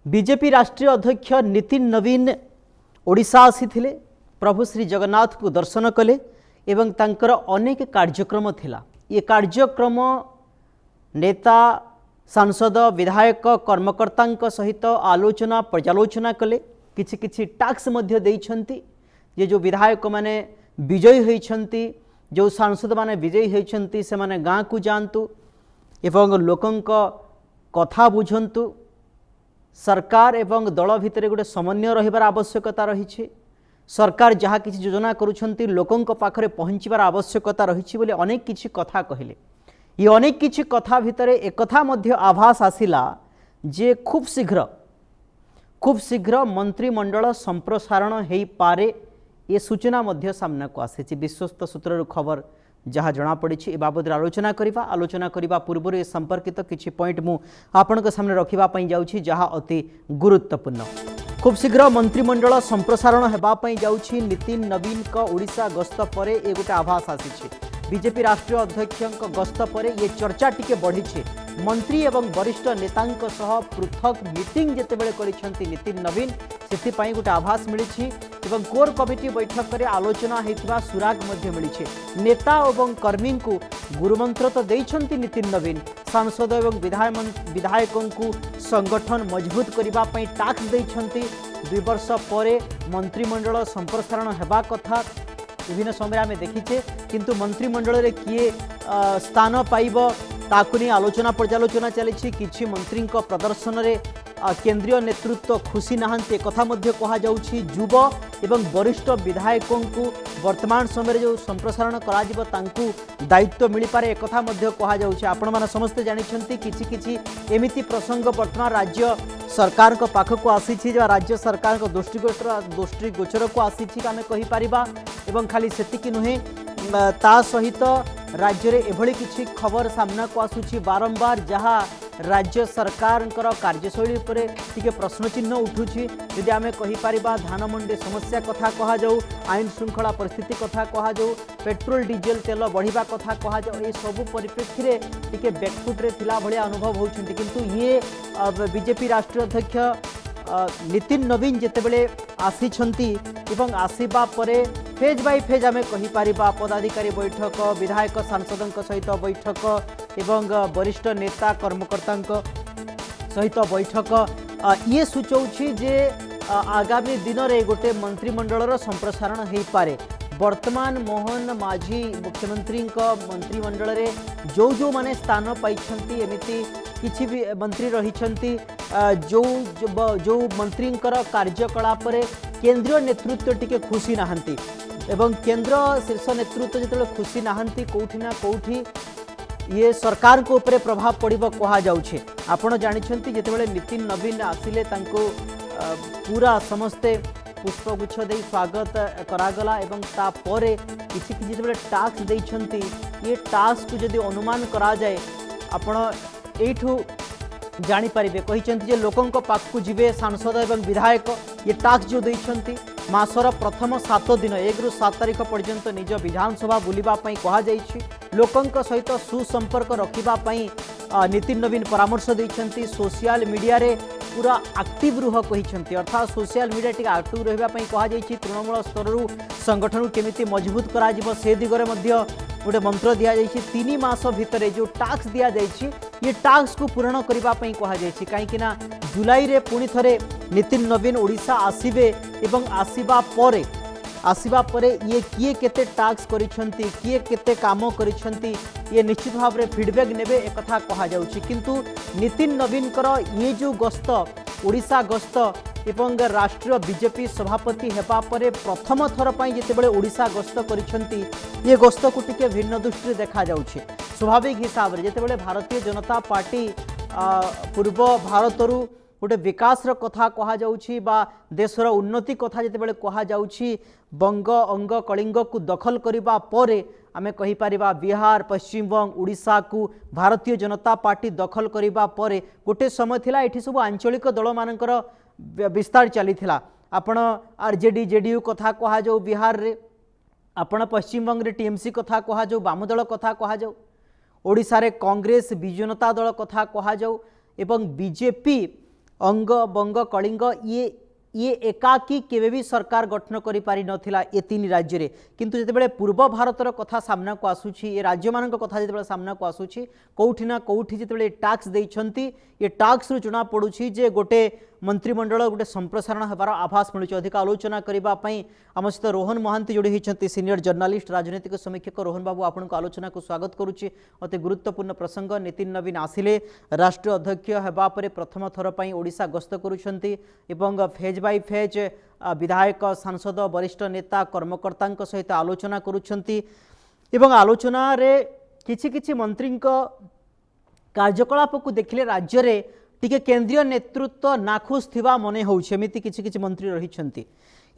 BJP राष्ट्रीय अध्यक्ष नितिन नवीन ओडिशा आसीथिले प्रभु श्री जगन्नाथ को दर्शन कले एवं तांकर अनेक कार्यक्रम थिला। ये कार्यक्रम नेता सांसद विधायक कर्मकर्ता सहित आलोचना पर्यालोचना कले किछि किछि टास्क मध्य देइछंती। ये जो विधायक माने विजयी होइछंती, जो सांसद माने विजयी होइछंती, से माने गाँ को जातु एवं लोकंक कथा बुझंतु। सरकार एवं दल भितर गोटे समन्वय रहिबार आवश्यकता रही। सरकार जहाँ किसी योजना करुछंती लोकंक पाखरे पहुँचबार आवश्यकता रही बोले अनेक किछि कथा कहले। ये अनेक किछि कथा भितर एक कथा मध्य आभास आसिला जे खूब शीघ्र मंत्रिमंडल संप्रसारण हो पारे। ये सूचना मध्य सामना को आसी। विश्वस्त सूत्रर खबर जहाँ जना पड़ी ए बाबद आलोचना करने पूर्व ए संपर्कित किछि पॉइंट मु आपनक सामने रखिबा जाउछि जहाँ अति गुरुत्वपूर्ण। खूब शीघ्र मंत्रिमंडल संप्रसारण हेबापई जाउछि। नितिन नवीन का ओडिशा गस्त पर ए गोटे आभास आसी। बीजेपी राष्ट्रीय अध्यक्ष गस्त पर ये चर्चा टिके बढ़ी। मंत्री एवं वरिष्ठ नेतांक सह पृथक मीटिंग जेतेबेले करिसेंती नितिन नवीन से गोटे आभास मिली एवं कोर कमिटी बैठक में आलोचना होता सुराग मिली। नेता एवं कर्मी को गुरुमंत्र तो देइछंती नितिन नवीन। सांसद एवं विधायकों को संगठन मजबूत करने टास्क देइछंती। 2 वर्ष पर मंत्रिमंडल संप्रसारण हेबा कथा विभिन्न समय आम देखीचे, किंतु मंत्रिमंडल रे किए स्थान पाइब ताकु नहीं आलोचना पर्यालोचना चली। किछि मंत्री प्रदर्शन रे केंद्रीय नेतृत्व खुशी नहांती कथा मध्य कहा जाउछि। युव एवं वरिष्ठ विधायकों को वर्तमान समय जो संप्रसारण करा तांकु दायित्व मिल पारे एक कथा मध्य कहा जाउछि। आपण माने समस्ते जानिछंती किछि किछि एमिति प्रसंग वर्तमान राज्य सरकार को पाखक आसी राज्य सरकार को दृष्टिगोचर को आसी आम कहि परिबा। एवं खाली सेतिकी नुहे ता सहित राज्य रे एभली किछि खबर सामना को आसुछि बारंबार जहाँ राज्य सरकार कार्यशैली पर टिके प्रश्न चिन्ह उठुछि। यदि आम कहीपर धान मंडी समस्या कथा कह जाऊ, आईन श्रृंखला परिस्थिति कथा कह जाऊ, पेट्रोल डीजेल तेल बढ़िया कथा कह जाऊ, ये सबू परिप्रेक्षी में टिके बैकफुट्रे थिला भलिया अनुभव होउछंती। किंतु ये बीजेपी राष्ट्रीय अध्यक्ष नितिन नवीन जेतेबेले आसीछंती एवं आसीबा परे फेज बाय फेज आम कहीपर पदाधिकारी बैठक, विधायक सांसदों सहित बैठक एवं वरिष्ठ नेता कर्मकर्ता सहित बैठक ये सूचौछि जे आगामी दिन में गोटे मंत्रिमंडल संप्रसारण हो पारे। वर्तमान मोहन माझी मुख्यमंत्री मंत्रिमंडल रे जो माने स्थान पाइछंती एमिति किछि भी मंत्री रहिछंती जो मंत्री कार्यकलाप केंद्रीय नेतृत्व टिके खुशी नहांती एवं केंद्र शीर्ष नेतृत्व जिते खुशी नहांती कोठी ना कोठी ये सरकार को ऊपर प्रभाव पड़िबो कहा जाउछे। आपण जानिछंती जेतेबेले नितिन नवीन आसिले तांको पूरा समस्ते पुष्पगुच्छ दे स्वागत करागला एवं तापरे किछि किछि जेतेबेले टास्क देइछंती ये टास्क को जदि अनुमान करा जाए आपण एठू जानी पारिबे। कहिछंती जे लोकंक पाखकु जिवे सांसद एवं विधायक ये टास्क जो देइछंती मासर प्रथम 7 दिन 1 ରୁ 7 तारिख पर्यंत निज विधानसभा बुलिबा पई कहा जाइछि। लोकंक सहित सुसंपर्क रखिबा पई नितिन नवीन परामर्श देइछंती। सोशल मीडिया रे पूरा एक्टिव रुह कहिछंती, अर्थात सोशल मीडिया टिक एक्टिव रहिबा पई कहा जाइछि। तृणमूल स्तर संगठन केमिति मजबूत करा जिवो से दिगरे मध्य गोटे मंत्र दिया जाइछि। 3 मास भितरे जो टास्क दिया जाइछि ये टास्क को पूर्ण करबा पई कहा जाइछि। काहेकि ना जुलाई रे पुणी थरे नितिन नवीन ओडिशा आसीबे एवं आसीबा परे ये किए केते टास्क करिछंती, किए केते काम करिछंती ये निश्चित भाव में फीडबैक नेबे एक कथा कहा जाउछि। किंतु नितिन नवीन ये जो गस्त ओडिशा गस्त एवं राष्ट्रीय बीजेपी सभापति हेबा परे प्रथम थर पई जेतेबेले ओडिशा गस्त करिछंती ये गस्त को टिके भिन्न दृष्टि देखा जाउछि। स्वाभाविक हिसाब रे जेतेबेले भारतीय जनता पार्टी पूर्व भारतरू गोटे विकास कथा कहा जाउछि बा देशर उन्नति कथा जेतेबेले कहा जाउछि, बंग अंग कलिंग को दखल करिबा परे आमे कहि परिबा बिहार पश्चिम बंग ओडिशा को भारतीय जनता पार्टी दखल करिबा परे गोटे समय थिला एठी सब आंचलिक दल मानकर विस्तार चली थिला। आपण आरजेडी जेडीयू कथा कहा जाऊ बिहार रे, आपण पश्चिम बंग रे टीएमसी कथा कहा जाऊ, वाम दल कथा कहा जाऊ, ओडिशा रे कांग्रेस बिजु जनता दल कथा कहा जाऊ एवं बीजेपी अंग बंग कलिंग ये ये एकाकी केवे भी सरकार गठन करि पारि नथिला ए तीन राज्य रे किंतु जेतेबेले पूर्व भारतर कथा सामना को आसुछि ए राज्य मानक कथा जेतेबेले सामना को आसुछि कौठी ना कौठी जेतेबेले टैक्स दैछंती ये टैक्स रु जुना पडुछि जे गोटे मंत्रिमंडल गोटे संप्रसारण हेबार आभास मिलुछि। अधिक आलोचना करबा पई आम सहित रोहन महांती जोड़ी होइछंती सीनियर जर्नलिस्ट राजनीतिक समीक्षक रोहन बाबू आपण को आलोचना को स्वागत करुछि। अति गुरुत्वपूर्ण प्रसंग नितिन नवीन आसिले राष्ट्रीय अध्यक्ष हेबा परे प्रथम थर पई ओडिशा गस्त करुछंती एवं फेज बाय फेज विधायक सांसद वरिष्ठ नेता कर्मकर्ता सहित आलोचना करुछंती एवं आलोचना रे किछि किछि मंत्री कार्यकलाप को देखिले राज्य रे टिके केंद्रीय नेतृत्व नाखुश थिबा मने होउछि। एमिति किछि किछि मंत्री रहिछंती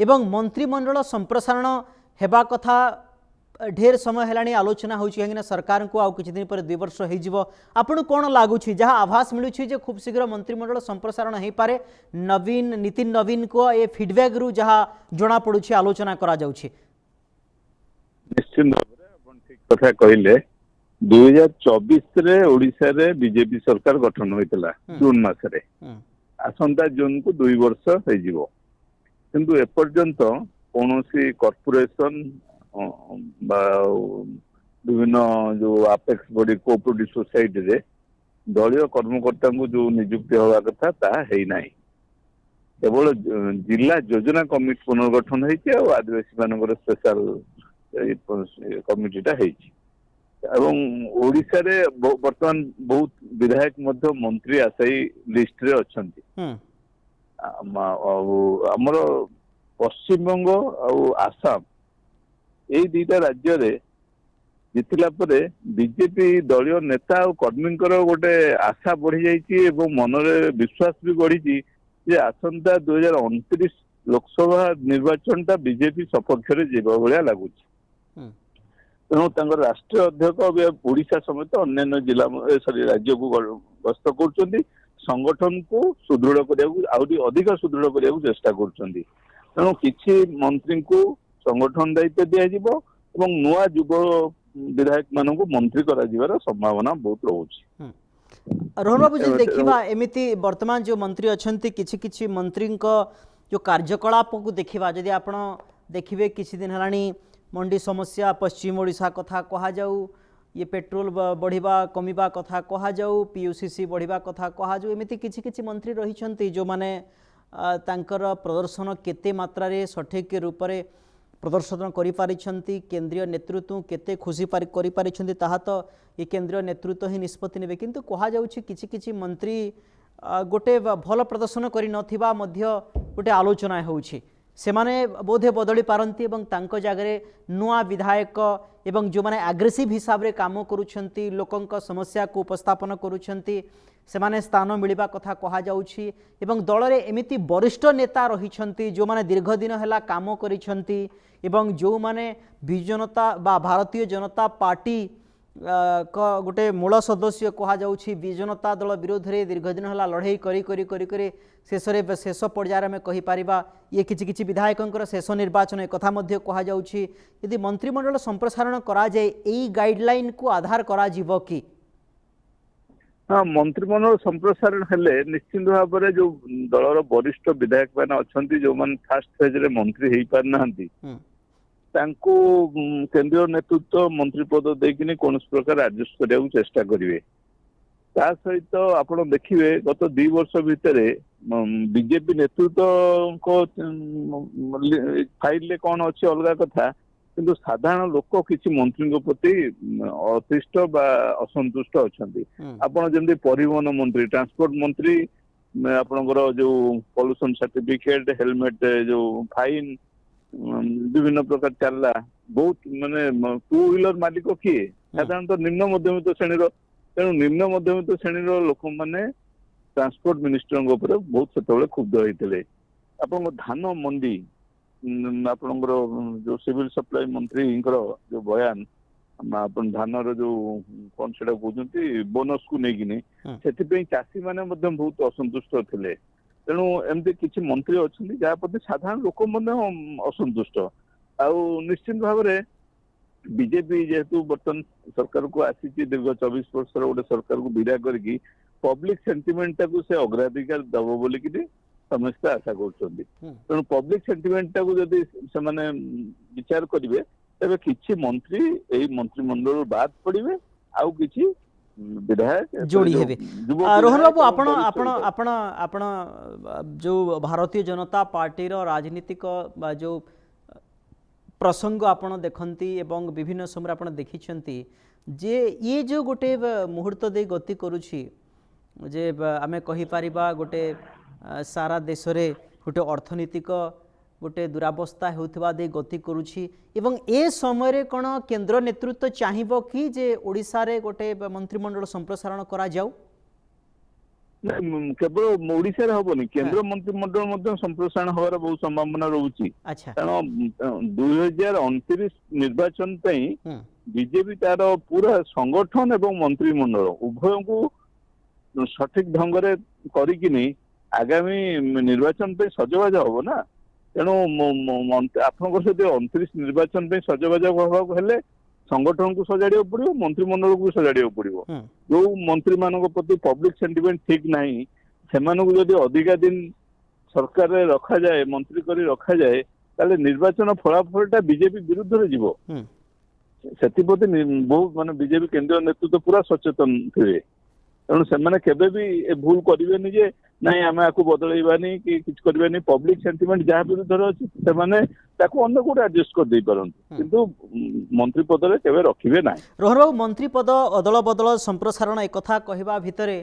एवं मंत्रिमंडल संप्रसारण हेबा कथा ढेर समय हेलानी आलोचना होउछि काहेकि सरकार को आउ किछि दिन पर 2 वर्ष हे जिवो आपन कोन लागुछि जहा आभास मिलुछि जे खूब शीघ्र मंत्रिमंडल संप्रसारण हे पारे नवीन नितिन नवीन को ए फीडबैक रु जहा जोना पडुछि आलोचना करा जाउछि। निश्चित अपन ठीक कथा कहिले 2024 रे ओडिसा रे बीजेपी सरकार गठन होइतला जून मासरे आसंता जून को 2 वर्ष हे जिवो किंतु ए पर्यंत कोनोसी कॉर्पोरेशन विभिन्न जो अपेक्स बॉडी कोऑपरेटिव सोसाइटी रे दलीय कर्मकर्ता को जो नियुक्ति होगा कथा ता है नहीं केवल जिला योजना कमिटी पुनर्गठन होइछि और आदिवासी मानकर स्पेशल कमिटीटा होइछि एवं ओडिशा रे वर्तमान बहुत विधायक मध्य मंत्री आसाई लिस्ट रे अछंती हमर पश्चिम बंग और आसाम ए दुईटा राज्य रे जितिला परे बीजेपी दलीय नेता और कर्मी गोटे आशा बढ़ी जाइए एवं मनरे विश्वास भी बढ़ी जे आसंता 2029 लोकसभा निर्वाचन टा बीजेपी सपक्ष रे जीवा भलिया लागुछि। तेणु राष्ट्रीय अध्यक्ष ओडिशा समेत अन्य जिला राज्य को गस्त कर संगठन को सुदृढ़ करने अधिक सुदृढ़ करने चेष्टा करेणु किसी मंत्री को संगठन दायित्व दिज्व नुआ युव विधायक मान मंत्री कर संभावना बहुत रोचे। रोहन बाबू जी देखा एमती वर्तमान जो मंत्री अच्छा किसी मंत्री जो कार्यकलाप को देखा जदि आप देखिए किसी दिन है मंडी समस्या पश्चिम ओडिशा कथा कहा जाऊ ये पेट्रोल बढ़िबा कमिबा कथा कहा जाऊ पीयूसीसी बढ़िबा कथा कहा जाऊ एमती किछि किछि मंत्री रहिछंती जो माने तांकर प्रदर्शन केते मात्रा रे सठिक रूप रे प्रदर्शन करि पारिछंती केंद्रीय नेतृत्व केते खुशी करि पारिछंती ताहा तो ये केंद्रीय नेतृत्व ही निष्पत्ति नेबे किंतु कहा जाउछि किछि किछि मंत्री गोटे भल प्रदर्शन करि नथिबा मध्य गोटे आलोचना होउछि सेमाने बोधे बदली पारंती एवं तांको जागरे नुआ विधायक एवं जो माने एग्रेसिव हिसाब रे काम करूछंती लोकंक समस्या को उपस्थापन करूछंती सेमाने स्थान मिलिबा कथा कहा जाउछि एवं दल रे एमिति वरिष्ठ नेता रहिछंती जो माने दीर्घ दिन हैला काम करिछंती एवं जो माने विजनता बा भारतीय जनता पार्टी गोटे मूल सदस्य कहा जाउछि विजनता दल विरोध रे दीर्घ दिन हैला लड़ाई करी करी करी करी शेष शेष पर्यायर में कहि पारिबा ये किछि किछि विधायकंकर शेष निर्वाचन एक कथा मध्य कहा जाउछि यदि मंत्रिमंडल संप्रसारण करा जाए एई गाइडलाइन को आधार करा जीवो कि हाँ मंत्रिमंडल संप्रसारण हेले निश्चित भाव में जो दलर वरिष्ठ विधायक मैंने अच्छा जो मैंने फास्ट फेज रे मंत्री हो पार ना केंद्रीय नेतृत्व मंत्री पद देकिनी कौन प्रकार एडजस्ट करने चेष्टा करेंगे ता सहित आप देखिए गत 2 वर्ष भितर बीजेपी नेतृत्व को फाइल कौन अच्छी अलग कथा किंतु साधारण लोक किसी मंत्री प्रति अतिष्ठ बा असंतुष्ट अच्छा आपड़ जमी परिवहन मंत्री ट्रांसपोर्ट मंत्री आपणकर जो पॉल्यूशन सर्टिफिकेट हेलमेट जो फाइन विभिन्न प्रकार चलला बहुत माने 2 व्हीलर मालिक किए साधारणतः निम्न मध्यमित श्रेणी तेणु निम्न मध्यमित श्रेणी लोक मैंने ट्रांसपोर्ट मिनिस्टर बहुत से क्षुब्ध होते आप धान मंडी आपणकर जो सिविल सप्लाई मंत्री जो बयान अपन धान जो कौन से कहते बोनस को लेकिन से चाषी मैंने बहुत असंतुष्ट थे तेणु एमती किसी मंत्री अच्छा जहाँ प्रति साधारण लोक असंतुष्ट निश्चित भाव में बीजेपी जेहेतु बर्तमान सरकार को आसी दीर्घ 24 वर्ष गोटे सरकार को विदा करके पब्लिक सेंटिमेंट टाकू से अग्राधिकार दब बोलिकी समस्ते आशा करछन्ती तेणु पब्लिक सेंटिमेंट टाकू जदि से माने विचार करिवे तबे किछि मंत्री एई मंत्रिमंडल बाद पड़िबे आउ किछि विधायक जोड़ी हेबे। रोहन बाबू आपण आपण आपण आपण जो भारतीय जनता पार्टी रो राजनीतिक जो प्रसंग आपण देखंती एवं विभिन्न समय आपण देखिछंती जे ये जो गोटे मुहूर्त दे गति करूछि जे आमे कहि परिबा गोटे सारा देश रे गोटे अर्थनीतिक गोटे दुरावस्था होउथबा दे गति करूछि एवं ए समय रे कोन केंद्र नेतृत्व चाहिबो कि जे ओडिसा रे गोटे मंत्रिमंडल संप्रसारण करा जाऊ केवल ओडिशा रे हबोनी केंद्र मंत्रिमंडल संप्रसारण होवार बहुत संभावना रहउछि कारण 2029 निर्वाचन पई बीजेपी तार पूरा संगठन एवं मंत्रिमंडल उभय को सठिक ढंग रे करिकिनी आगामी निर्वाचन पे सजबाज हबो ना तेणु आपन सहित 29 निर्वाचन पे सजबाज हवा हेले संगठन को सजाड़ पड़ो मंत्रिमंडल को सजाड़ पड़ो जो मंत्री मान प्रति पब्लिक सेंटिमेंट ठीक नहीं से जदि अधिका दिन सरकार रे रखा जाए मंत्री करी रखा जाए ताले निर्वाचन फलाफलटा बीजेपी विरुद्ध रे जीवो सेतिप्रति बहुत माने बीजेपी केंद्रीय नेतृत्व पूरा सचेतन थे तेणु से केबे भी भूल करेनि जे नाई आम आपको बदलैबानी कि किछ करबानी पब्लिक सेंटिमेंट जहाँ विरुद्ध अच्छी से अन्य कोटे एडजस्ट कर दे पारंती किंतु मंत्री पद रे केबे रखिबे ना। रोहन बाबू मंत्री पद अदल बदल संप्रसारण एक कथा कहबा भितरे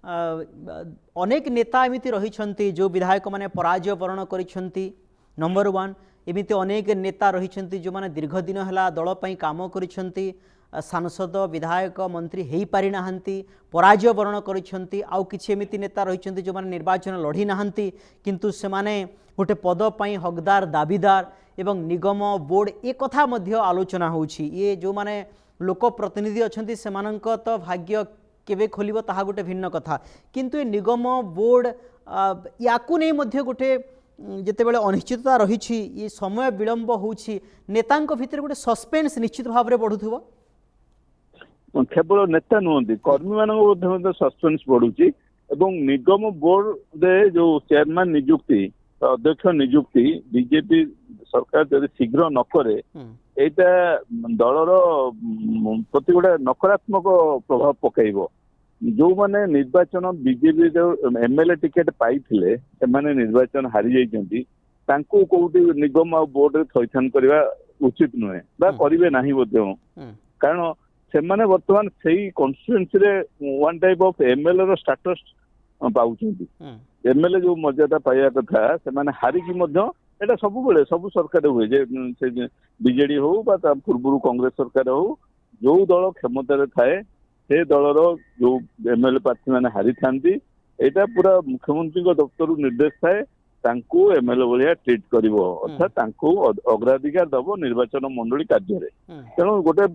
अनेक नेता एमिति रहिछंती जो विधायक माने पराजय वरण करिछंती नंबर 1 एमिति अनेक नेता रहिछंती जो माने दीर्घ दिन हला दल पई काम करिछंती सांसद विधायक मंत्री हेई पारि नाहंती पराजय वरण करिछंती आउ किछि एमिति नेता रहिछंती जो माने निर्वाचन लढी नाहंती किंतु से माने गोटे पद पई हकदार दाबीदार एवं निगम बोर्ड ए कथा मध्य आलोचना होउछि ये जो माने लोक प्रतिनिधि अछंती सेमानंक तो भाग्य केबे खोलिबो ताहा गोटे भिन्न कथा किंतु ए निगम बोर्ड याकू नै मध्य गोटे जेतेबेले अनिश्चितता रही ये समय विलंब होउछि नेतांक भितर गोटे सस्पेंस निश्चित भाव में बढ़ुथबो केवल नेता नुहति कर्मी मान सस्पेंस बढ़ुची एवं निगम बोर्ड रे जो चेयरमैन नियुक्ति अध्यक्ष नियुक्ति बीजेपी सरकार जब शीघ्र न करे एटा दलर प्रति गोटे नकारात्मक प्रभाव पकईब जो माने निर्वाचन बीजेपी जो एमएलए टिकेट पाई निर्वाचन हारी जाइछंती तांको कोउटी निगम आ बोर्ड रे थैथान करबा उचित नुहे बा करिवे नाही बोध्य कारण से माने वर्तमान सेही कॉन्स्टिट्यूएंसी रे वन टाइप ऑफ एमएलए रो स्टेटस पाउछंती एमएलए जो मर्यादा पाया कथा से माने हारी की मध्य एटा सब बेले सब सरकार हुए जे बीजेडी हो बा पूर्व कांग्रेस सरकार हो जो दल क्षमता रे थाए से दलर जो एमएलए प्रार्थी मैंने हारी था यहाँ पूरा मुख्यमंत्री दफ्तर निर्देश थाए एमएलए भाया ट्रिट कर अर्थात अग्राधिकार दब निर्वाचन मंडली कार्य तेणु गोटे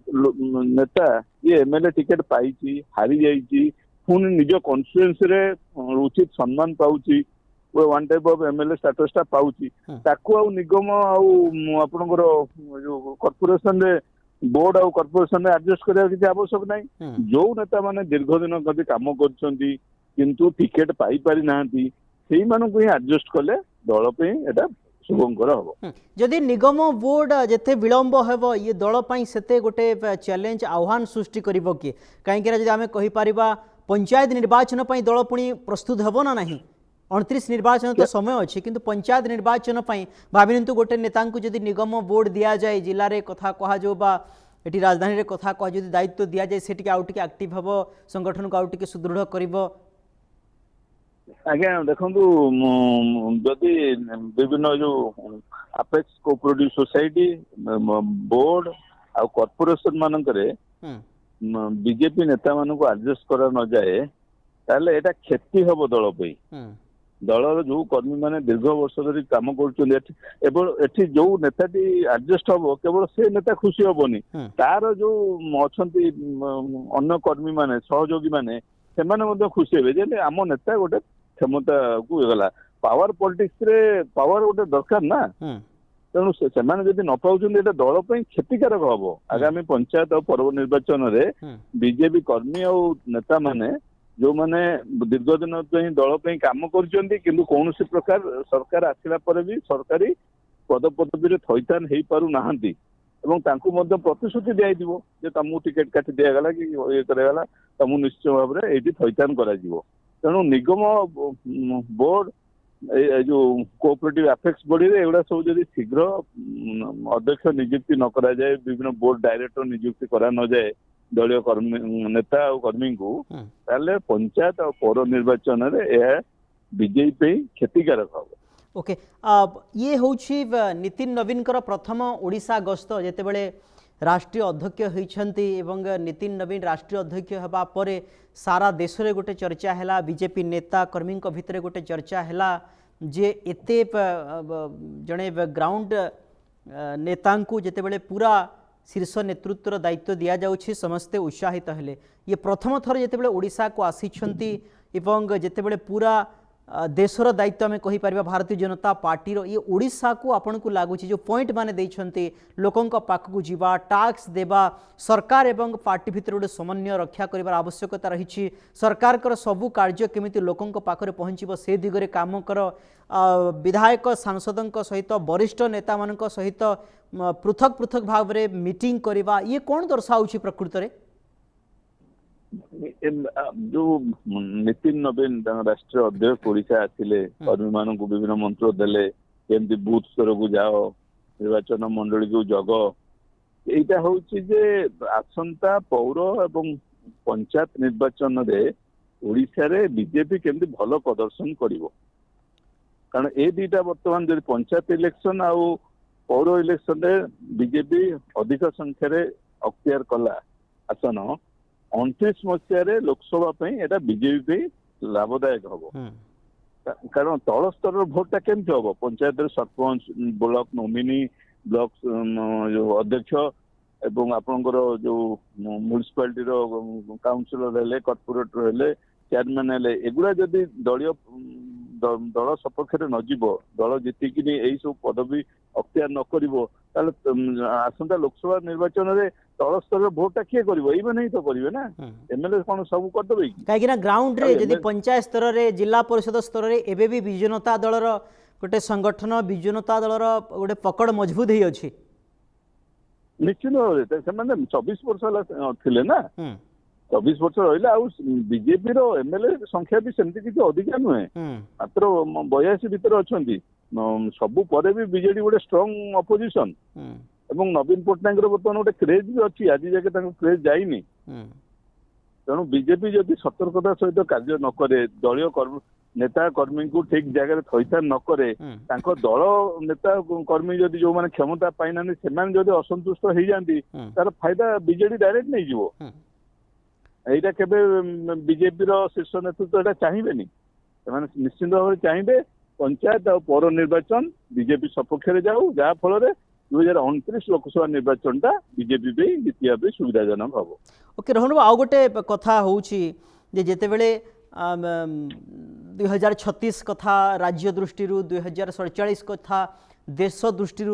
नेता ये एमएलए टिकेट पाई हारी जाइए पुणी निज कन्स्टिट्यूएंसी रे उचित सम्मान पाउची वन टाइप ऑफ एमएलए स्टेटसटा पाउची ताकू आ निगम आपनकर जो कॉर्पोरेशन रे बोर्ड आउ कॉर्पोरेशन एडजस्ट करिया किसी आवश्यक नहीं जो नेता माने दीर्घ दिन कभी काम करछंती किंतु टिकेट पाई पारि नाहंती सेही मानकु ही एडजस्ट कले दल पे एटा शुभंकर हबो जदि निगम बोर्ड जेते विलंब हेबो ये दल पई सेते गोटे चैलेंज आह्वान सृष्टि करिवो कि काहे कि जदि आमे कहि परिबा पंचायत निर्वाचन पई दल पुणी प्रस्तुत हेबो ना नहीं 29 निर्वाचन तो समय अच्छे किंतु पंचायत निर्वाचन भाविनितु गोटे नेता जदि निगम बोर्ड दिया जाए जिले में कथा कह जो ये राजधानी रे कथा कह जो दायित्व दि जाए से आउटे एक्टिव हम संगठन को आउटे सुदृढ़ कर आज्ञा देखु जदि विभिन्न जो अपेक्स कोऑपरेटिव सोसाइटी बोर्ड आ कॉर्पोरेशन मानकरे बीजेपी नेता मान को एडजस्ट करा न जाए ताले एटा क्षति हम दल पे दलर जो कर्मी माने दीर्घ वर्ष धरी काम कर जो नेताटी एडजस्ट हम केवल से नेता खुशी हेनी तार जो अच्छा अन्य कर्मी माने सहयोगी माने से खुशी हे आम नेता गोटे क्षमता को गला पावर पॉलिटिक्स रे पावर गोटे दरकार ना तेणु से न पाउछन एटा दल पे क्षतिकारक हम आगामी पंचायत और पर्व निर्वाचन रे बीजेपी कर्मी और नेता माने जो माने दीर्घ दिन दल पे काम कर कौन प्रकार सरकार आसला भी सरकारी पद पदवी थैथान हो पारु नाहांती एवं तांकु मध्य प्रतिश्रुति दिया जे तुमको टिकेट काटी दिगला कि ये करागला तुमको निश्चय भाव में ये थैथान कर तेणु निगम बोर्ड जो कोऑपरेटिव अफेक्स बॉडी रे एगुड़ा सब जदि शीघ्र अध्यक्ष नियुक्ति न करा जाए विभिन्न बोर्ड डायरेक्टर नियुक्ति करा न जाए दलीय कर्मी नेता और कर्मी को ताले पंचायत और पौर निर्वाचन रे बीजेपी क्षतिकारक हम। ओके ये होची नितिन नवीन प्रथम ओडिशा गस्त जेतेबेले राष्ट्रीय अध्यक्ष होइछंती एवं नितिन नवीन राष्ट्रीय अध्यक्ष हबा परे सारा देश रे गोटे चर्चा हैला बीजेपी नेता कर्मी भितर गोटे चर्चा हैला जे एते जड़े ग्राउंड नेता जेतेबेले पूरा शीर्ष नेतृत्वर दायित्व दिया जाउछि समस्ते उत्साहित हेले ये प्रथम थर जेतेबेले ओडिशा को आसीछंती एवं जेतेबेले पूरा देशर दायित्व आम कहीपर भारतीय जनता पार्टी ये ओडिशा को आपन को लगुच जो पॉइंट माने देइछंती लोकों पाखक जीवा टैक्स देवा सरकार एवं पार्टी भितर गोटे समन्वय रक्षा करिवार आवश्यकता रही सरकार कर सबू कार्य केमिति लोकों पाखरे पहुँचब से दिगरे काम कर विधायक सांसदों सहित वरिष्ठ नेता मान सहित पृथक पृथक भाव में मीटिंग करवा ये कौन दर्शाऊँ प्रकृत में जो नितिन नवीन राष्ट्रीय अध्यक्ष ओडिशा आसिले कर्मी मान विभिन्न मंत्र देले केमती बूथ स्तर को जाओ निर्वाचन मंडली को जग यहाँ हूँ जे आसंता पौर एवं पंचायत निर्वाचन रे ओडिशा रे बीजेपी केमती भल प्रदर्शन करिवो कारण ए दुटा बर्तमान जो पंचायत इलेक्शन आउ पौर इलेक्शन रे बीजेपी अधिक संख्यार अख्तियार कला आसन 29 मसीह लोकसभा एटा बीजेपी लाभदायक हम कारण तल स्तर भोटा केमती हम panchayat sarpanch block nominee block जो अध्यक्ष एवं आपणकर जो म्युनिसिपालिटी काउंसिलर हेले कॉर्पोरेटर हेले चेयरमैन हेले एगुड़ा जदि दलीय दल सपक्ष न जीव दल जीतिक यही सब पदवी अख्तियार न कर आसंता लोकसभा निर्वाचन में तल स्तर भोटा किए कर ही तो करेंगे ना एमएलए कौन सब करदे कहीं ग्राउंड रे जदि पंचायत स्तर में जिला परिषद स्तर में एबे भी विजु जनता दलर गोटे संगठन विजु जनता दलर गोटे पकड़ मजबूत ही अच्छी निश्चित भाव से 24 वर्ष थिले ना 24 वर्ष रही बीजेपी एमएलए संख्या भी सेमती किसी अधिका नुहे मात्र 82 भितर अच्छा सबू पर भी बीजेडी गोटे स्ट्रंग अपोजिशन एवं नवीन पट्टनायक बर्तमान गोटे क्रेज भी अच्छी आज जाके क्रेज जाइनी तेणु बीजेपी जदि सतर्कता सहित कार्य न करे दलीय नेता कर्मी को ठीक जगह थैथान न करे दल नेता कर्मी जदि जो मैंने क्षमता पाइना से असंतुष्ट हो जाती तार फायदा बीजेडी डायरेक्ट नहीं जीवो एटा केबे बीजेपी शीर्ष नेतृत्व एटा चाहिए निश्चित भाव में चाहिए पंचायत और पौर निर्वाचन बीजेपी सपक्ष जाऊ जहाँ फल 2029 लोकसभा निर्वाचन टा बीजेपी भी जीतिया भी सुविधाजनक हम। ओके रोहन आउ गोटे कथा होची जे जेतेबेले 2036 कथा राज्य दृष्टि 2047 कथा देश दृष्टि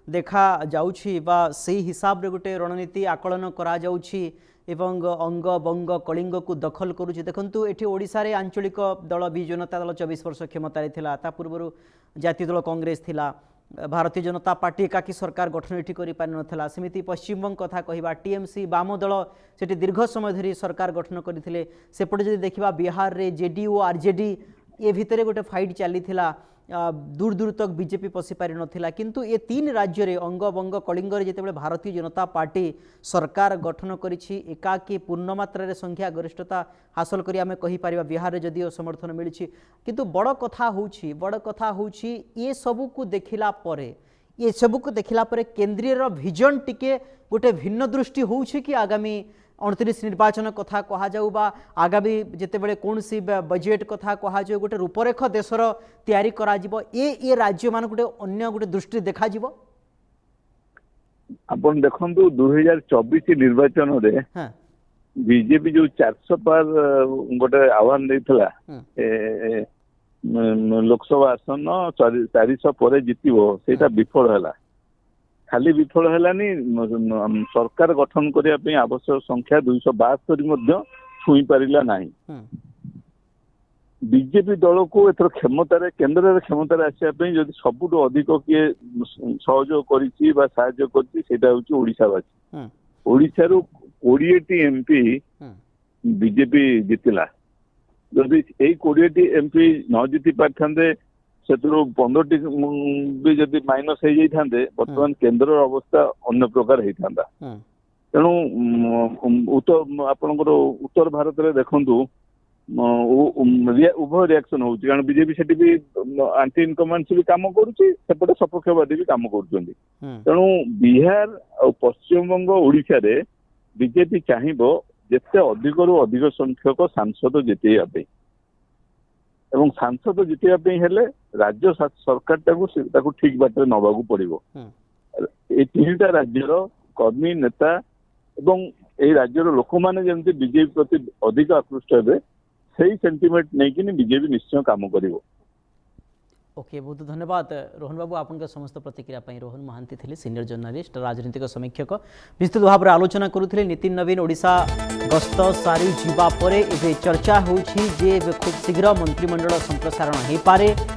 देखा जाउछि बा सही हिसाब रे गोटे रणनीति आकलन करा जाउछि एवं अंग बंग कलिंग को दखल करुच्ची देखु ये ओडिशा रे आंचलिक दल विजु जनता दल 24 वर्ष क्षमतार थिला ता पूर्व जातीय दल कांग्रेस थिला भारतीय जनता पार्टी एकाकी सरकार गठन ये कर सेमती पश्चिमबंग कथा कहवा टीएमसी वाम दल से दीर्घ समय धरी सरकार गठन करते सेपटे जब देखा बिहार रे जेडीयू आरजेडी ये भितर गोटे फाइट चली दूर दूर तक बीजेपी पशि पारि नथिला किंतु ये तीन राज्य रे अंग बंग कलिंग जितेबाला भारतीय जनता पार्टी सरकार गठन करिछि एकाकी पूर्ण मात्रा रे संख्या गरिष्ठता हासिल करी आमे कहि पारिबा बिहार रे जदिओ समर्थन मिलिछि किंतु बड़ कथा होछि ये सबु को देखिला परे केंद्रीय विजन टिके गोटे भिन्न दृष्टि होछि कि आगामी 29 निर्वाचन कथा कहा जाऊ बा आगामी जितेबेले कौन सी बजेट कथा कहा जाऊ गोटे रूपरेख देशर तैयारी करा जिवो ये राज्य मान गोटे अन्य गोटे दृष्टि देखा जिवो आपण देखंतु 2024 निर्वाचन रे बीजेपी जो 400 पार गोटे आह्वान देइथला लोकसभा आसन 400 पर जितिबो सेटा विफल हला खाली विफल हेलानी सरकार गठन करने आवश्यक संख्या 272 छुई पारिला नहीं बीजेपी दल को एथर क्षमतार केन्द्र क्षमतार आसवाई जदि सबुठ अधिक किए सहयोग कर ओडिशावासी ओडिशा रु 20टी एमपी बीजेपी जितिला जदि यही 20टी एमपी न जिति पारे से 15टी भी जदि माइनस हो जाते बर्तमान केन्द्र अवस्था अन्य प्रकार होता तेणु आपणकर उत्तर भारत में देखु उभय रिएक्शन हो कारण बीजेपी से भी आंटी इनकमेंसी भी कम करुपटे सपक्षवादी भी कम कर तेणु बिहार और पश्चिम बंग ओडिशा रे बीजेपी चाहिए जिते अधिक रु अधिक संख्यक सांसद जितेबा एवं सांसद जितेबा हेले राज्य सरकार टाकू ठीक बाटे नवाकू पड़ो ये 3टा राज्यर कर्मी नेता एवं ये राज्यर लोक मैंने जमी बीजेपी प्रति अधिक आकृष्ट हे से सेंटिमेंट नहीं बीजेपी निश्चय काम करिवो। ओके बहुत धन्यवाद रोहन बाबू आपन समस्त प्रतिक्रिया रोहन महांती थे सीनियर जर्नालीस्ट राजनीतिक समीक्षक विस्तृत भाव में आलोचना करुले नितिन नवीन ओडिशा गस्त सारी जीवा परे एबे चर्चा होउछि जे खूब शीघ्र मंत्रिमंडल संप्रसारण हो पारे।